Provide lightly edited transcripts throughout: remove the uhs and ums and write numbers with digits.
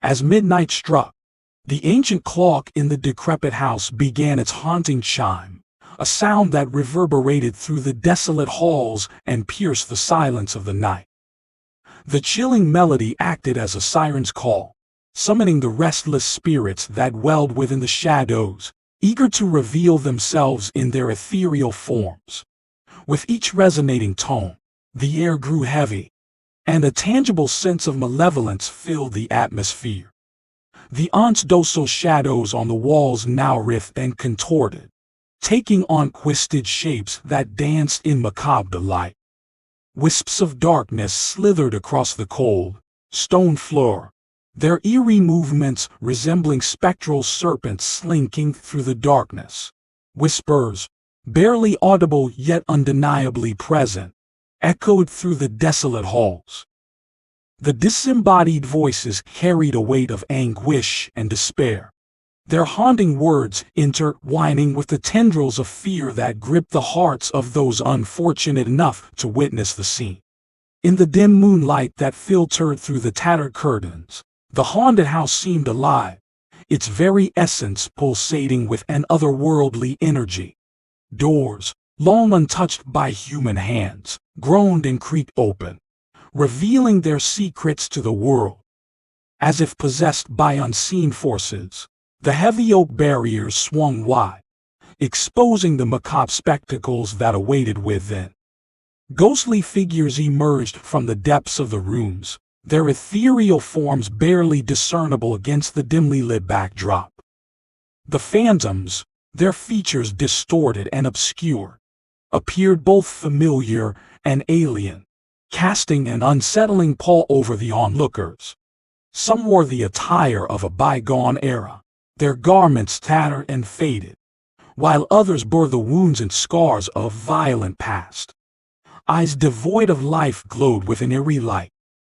As midnight struck, the ancient clock in the decrepit house began its haunting chime, a sound that reverberated through the desolate halls and pierced the silence of the night. The chilling melody acted as a siren's call, summoning the restless spirits that dwelled within the shadows, eager to reveal themselves in their ethereal forms. With each resonating tone, the air grew heavy, and a tangible sense of malevolence filled the atmosphere. The once docile shadows on the walls now writhed and contorted, taking on twisted shapes that danced in macabre delight. Wisps of darkness slithered across the cold, stone floor, their eerie movements resembling spectral serpents slinking through the darkness. Whispers, barely audible yet undeniably present, echoed through the desolate halls. The disembodied voices carried a weight of anguish and despair, their haunting words intertwining with the tendrils of fear that gripped the hearts of those unfortunate enough to witness the scene. In the dim moonlight that filtered through the tattered curtains, the haunted house seemed alive, its very essence pulsating with an otherworldly energy. Doors, long untouched by human hands, groaned and creaked open, revealing their secrets to the world. As if possessed by unseen forces, the heavy oak barriers swung wide, exposing the macabre spectacles that awaited within. Ghostly figures emerged from the depths of the rooms, their ethereal forms barely discernible against the dimly lit backdrop. The phantoms, their features distorted and obscure, appeared both familiar and alien, casting an unsettling pall over the onlookers. Some wore the attire of a bygone era, their garments tattered and faded, while others bore the wounds and scars of a violent past. Eyes devoid of life glowed with an eerie light,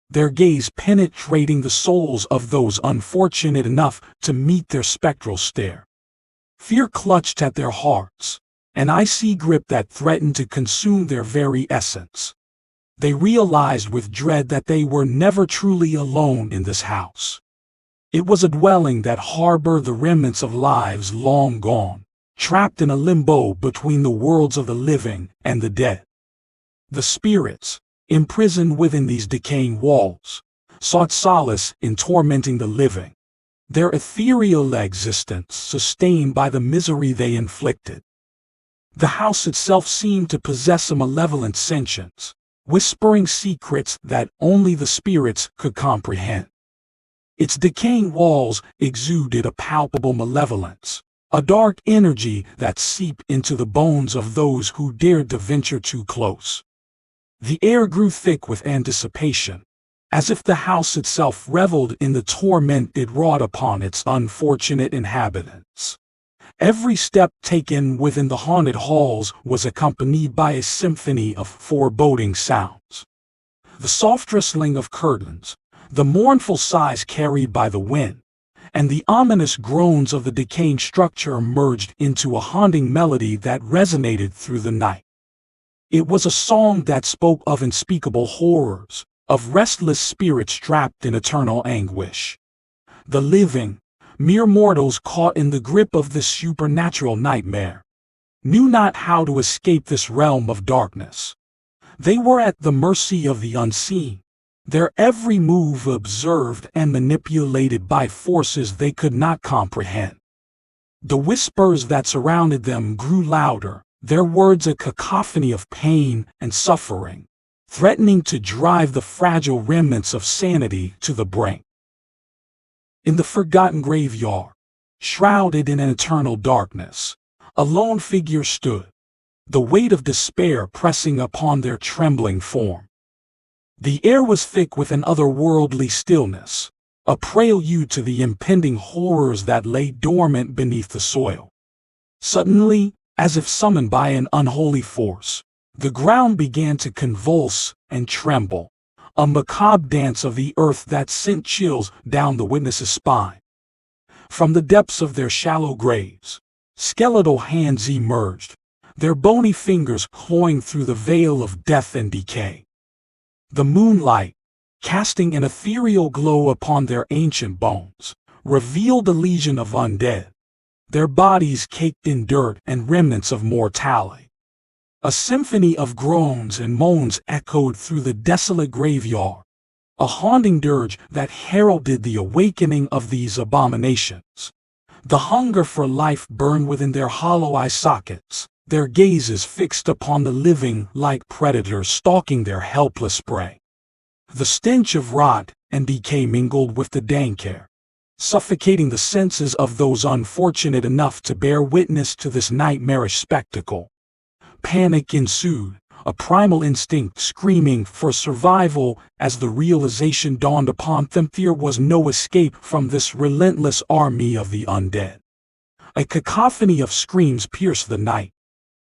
their gaze penetrating the souls of those unfortunate enough to meet their spectral stare. Fear clutched at their hearts, an icy grip that threatened to consume their very essence. They realized with dread that they were never truly alone in this house. It was a dwelling that harbored the remnants of lives long gone, trapped in a limbo between the worlds of the living and the dead. The spirits, imprisoned within these decaying walls, sought solace in tormenting the living, their ethereal existence sustained by the misery they inflicted. The house itself seemed to possess a malevolent sentience, whispering secrets that only the spirits could comprehend. Its decaying walls exuded a palpable malevolence, a dark energy that seeped into the bones of those who dared to venture too close. The air grew thick with anticipation, as if the house itself reveled in the torment it wrought upon its unfortunate inhabitants. Every step taken within the haunted halls was accompanied by a symphony of foreboding sounds. The soft rustling of curtains, the mournful sighs carried by the wind, and the ominous groans of the decaying structure merged into a haunting melody that resonated through the night. It was a song that spoke of unspeakable horrors, of restless spirits trapped in eternal anguish. The living, mere mortals caught in the grip of this supernatural nightmare, knew not how to escape this realm of darkness. They were at the mercy of the unseen, their every move observed and manipulated by forces they could not comprehend. The whispers that surrounded them grew louder, their words a cacophony of pain and suffering, threatening to drive the fragile remnants of sanity to the brink. In the forgotten graveyard, shrouded in an eternal darkness, a lone figure stood, the weight of despair pressing upon their trembling form. The air was thick with an otherworldly stillness, a prelude to the impending horrors that lay dormant beneath the soil. Suddenly, as if summoned by an unholy force, the ground began to convulse and tremble, a macabre dance of the earth that sent chills down the witness's spine. From the depths of their shallow graves, skeletal hands emerged, their bony fingers clawing through the veil of death and decay. The moonlight, casting an ethereal glow upon their ancient bones, revealed a legion of undead, their bodies caked in dirt and remnants of mortality. A symphony of groans and moans echoed through the desolate graveyard, a haunting dirge that heralded the awakening of these abominations. The hunger for life burned within their hollow eye sockets, their gazes fixed upon the living like predators stalking their helpless prey. The stench of rot and decay mingled with the dank air, suffocating the senses of those unfortunate enough to bear witness to this nightmarish spectacle. Panic ensued, a primal instinct screaming for survival as the realization dawned upon them there was no escape from this relentless army of the undead. A cacophony of screams pierced the night,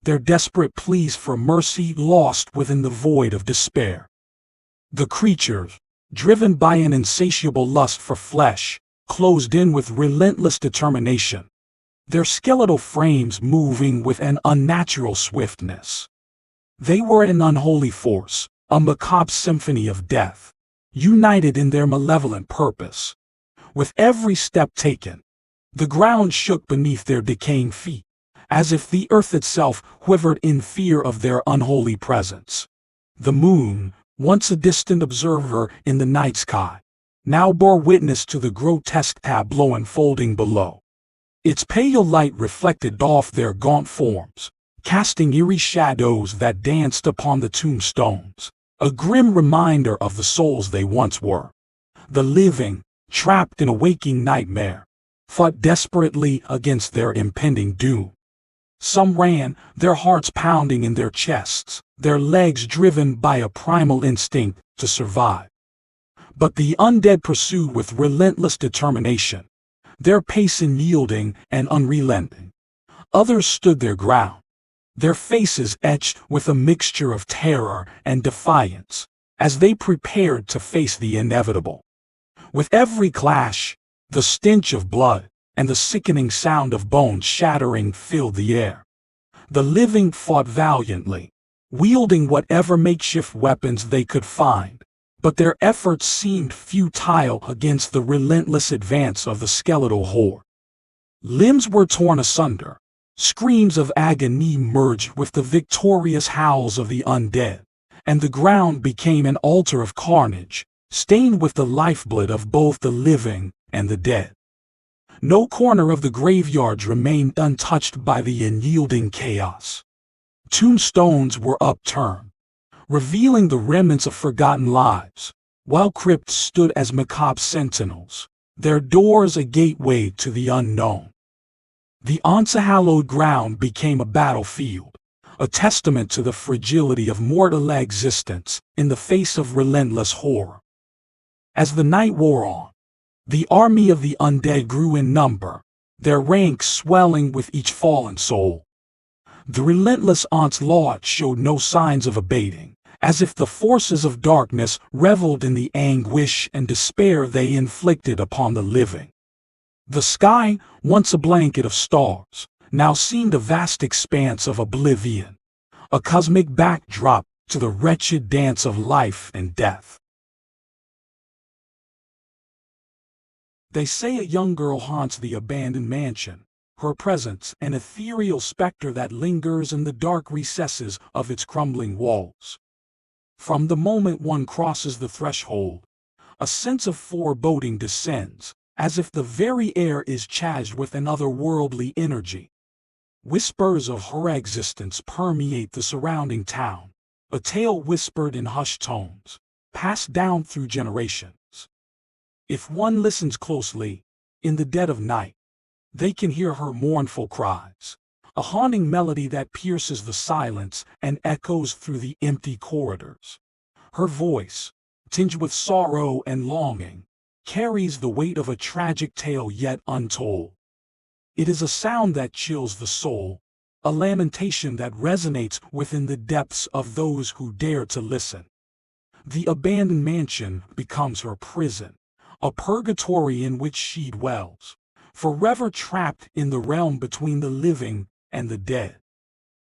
their desperate pleas for mercy lost within the void of despair. The creatures, driven by an insatiable lust for flesh, closed in with relentless determination, their skeletal frames moving with an unnatural swiftness. They were an unholy force, a macabre symphony of death, united in their malevolent purpose. With every step taken, the ground shook beneath their decaying feet, as if the earth itself quivered in fear of their unholy presence. The moon, once a distant observer in the night sky, now bore witness to the grotesque tableau unfolding below. Its pale light reflected off their gaunt forms, casting eerie shadows that danced upon the tombstones, a grim reminder of the souls they once were. The living, trapped in a waking nightmare, fought desperately against their impending doom. Some ran, their hearts pounding in their chests, their legs driven by a primal instinct to survive. But the undead pursued with relentless determination, their pace unyielding and unrelenting. Others stood their ground, their faces etched with a mixture of terror and defiance, as they prepared to face the inevitable. With every clash, the stench of blood and the sickening sound of bones shattering filled the air. The living fought valiantly, wielding whatever makeshift weapons they could find, but their efforts seemed futile against the relentless advance of the skeletal horde. Limbs were torn asunder, screams of agony merged with the victorious howls of the undead, and the ground became an altar of carnage, stained with the lifeblood of both the living and the dead. No corner of the graveyard remained untouched by the unyielding chaos. Tombstones were upturned, revealing the remnants of forgotten lives, while crypts stood as macabre sentinels, their doors a gateway to the unknown. The once-hallowed ground became a battlefield, a testament to the fragility of mortal existence in the face of relentless horror. As the night wore on, the army of the undead grew in number, their ranks swelling with each fallen soul. The relentless onslaught showed no signs of abating, as if the forces of darkness reveled in the anguish and despair they inflicted upon the living. The sky, once a blanket of stars, now seemed a vast expanse of oblivion, a cosmic backdrop to the wretched dance of life and death. They say a young girl haunts the abandoned mansion, her presence an ethereal specter that lingers in the dark recesses of its crumbling walls. From the moment one crosses the threshold, a sense of foreboding descends, as if the very air is charged with an otherworldly energy. Whispers of her existence permeate the surrounding town, a tale whispered in hushed tones, passed down through generations. If one listens closely, in the dead of night, they can hear her mournful cries, a haunting melody that pierces the silence and echoes through the empty corridors. Her voice, tinged with sorrow and longing, carries the weight of a tragic tale yet untold. It is a sound that chills the soul, a lamentation that resonates within the depths of those who dare to listen. The abandoned mansion becomes her prison, a purgatory in which she dwells, forever trapped in the realm between the living and the dead.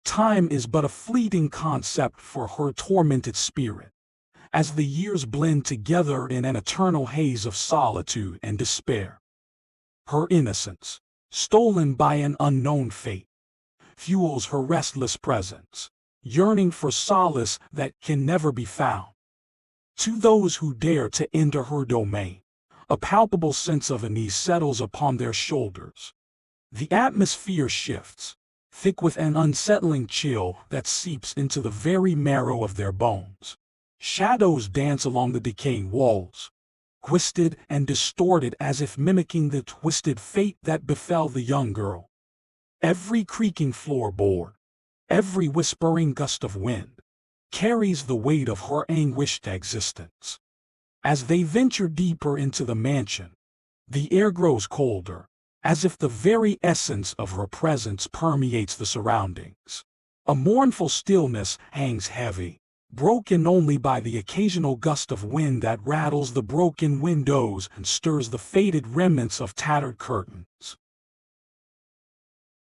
Time is but a fleeting concept for her tormented spirit, as the years blend together in an eternal haze of solitude and despair. Her innocence, stolen by an unknown fate, fuels her restless presence, yearning for solace that can never be found. To those who dare to enter her domain, a palpable sense of unease settles upon their shoulders. The atmosphere shifts, thick with an unsettling chill that seeps into the very marrow of their bones. Shadows dance along the decaying walls, twisted and distorted as if mimicking the twisted fate that befell the young girl. Every creaking floorboard, every whispering gust of wind, carries the weight of her anguished existence. As they venture deeper into the mansion, the air grows colder, as if the very essence of her presence permeates the surroundings. A mournful stillness hangs heavy, broken only by the occasional gust of wind that rattles the broken windows and stirs the faded remnants of tattered curtains.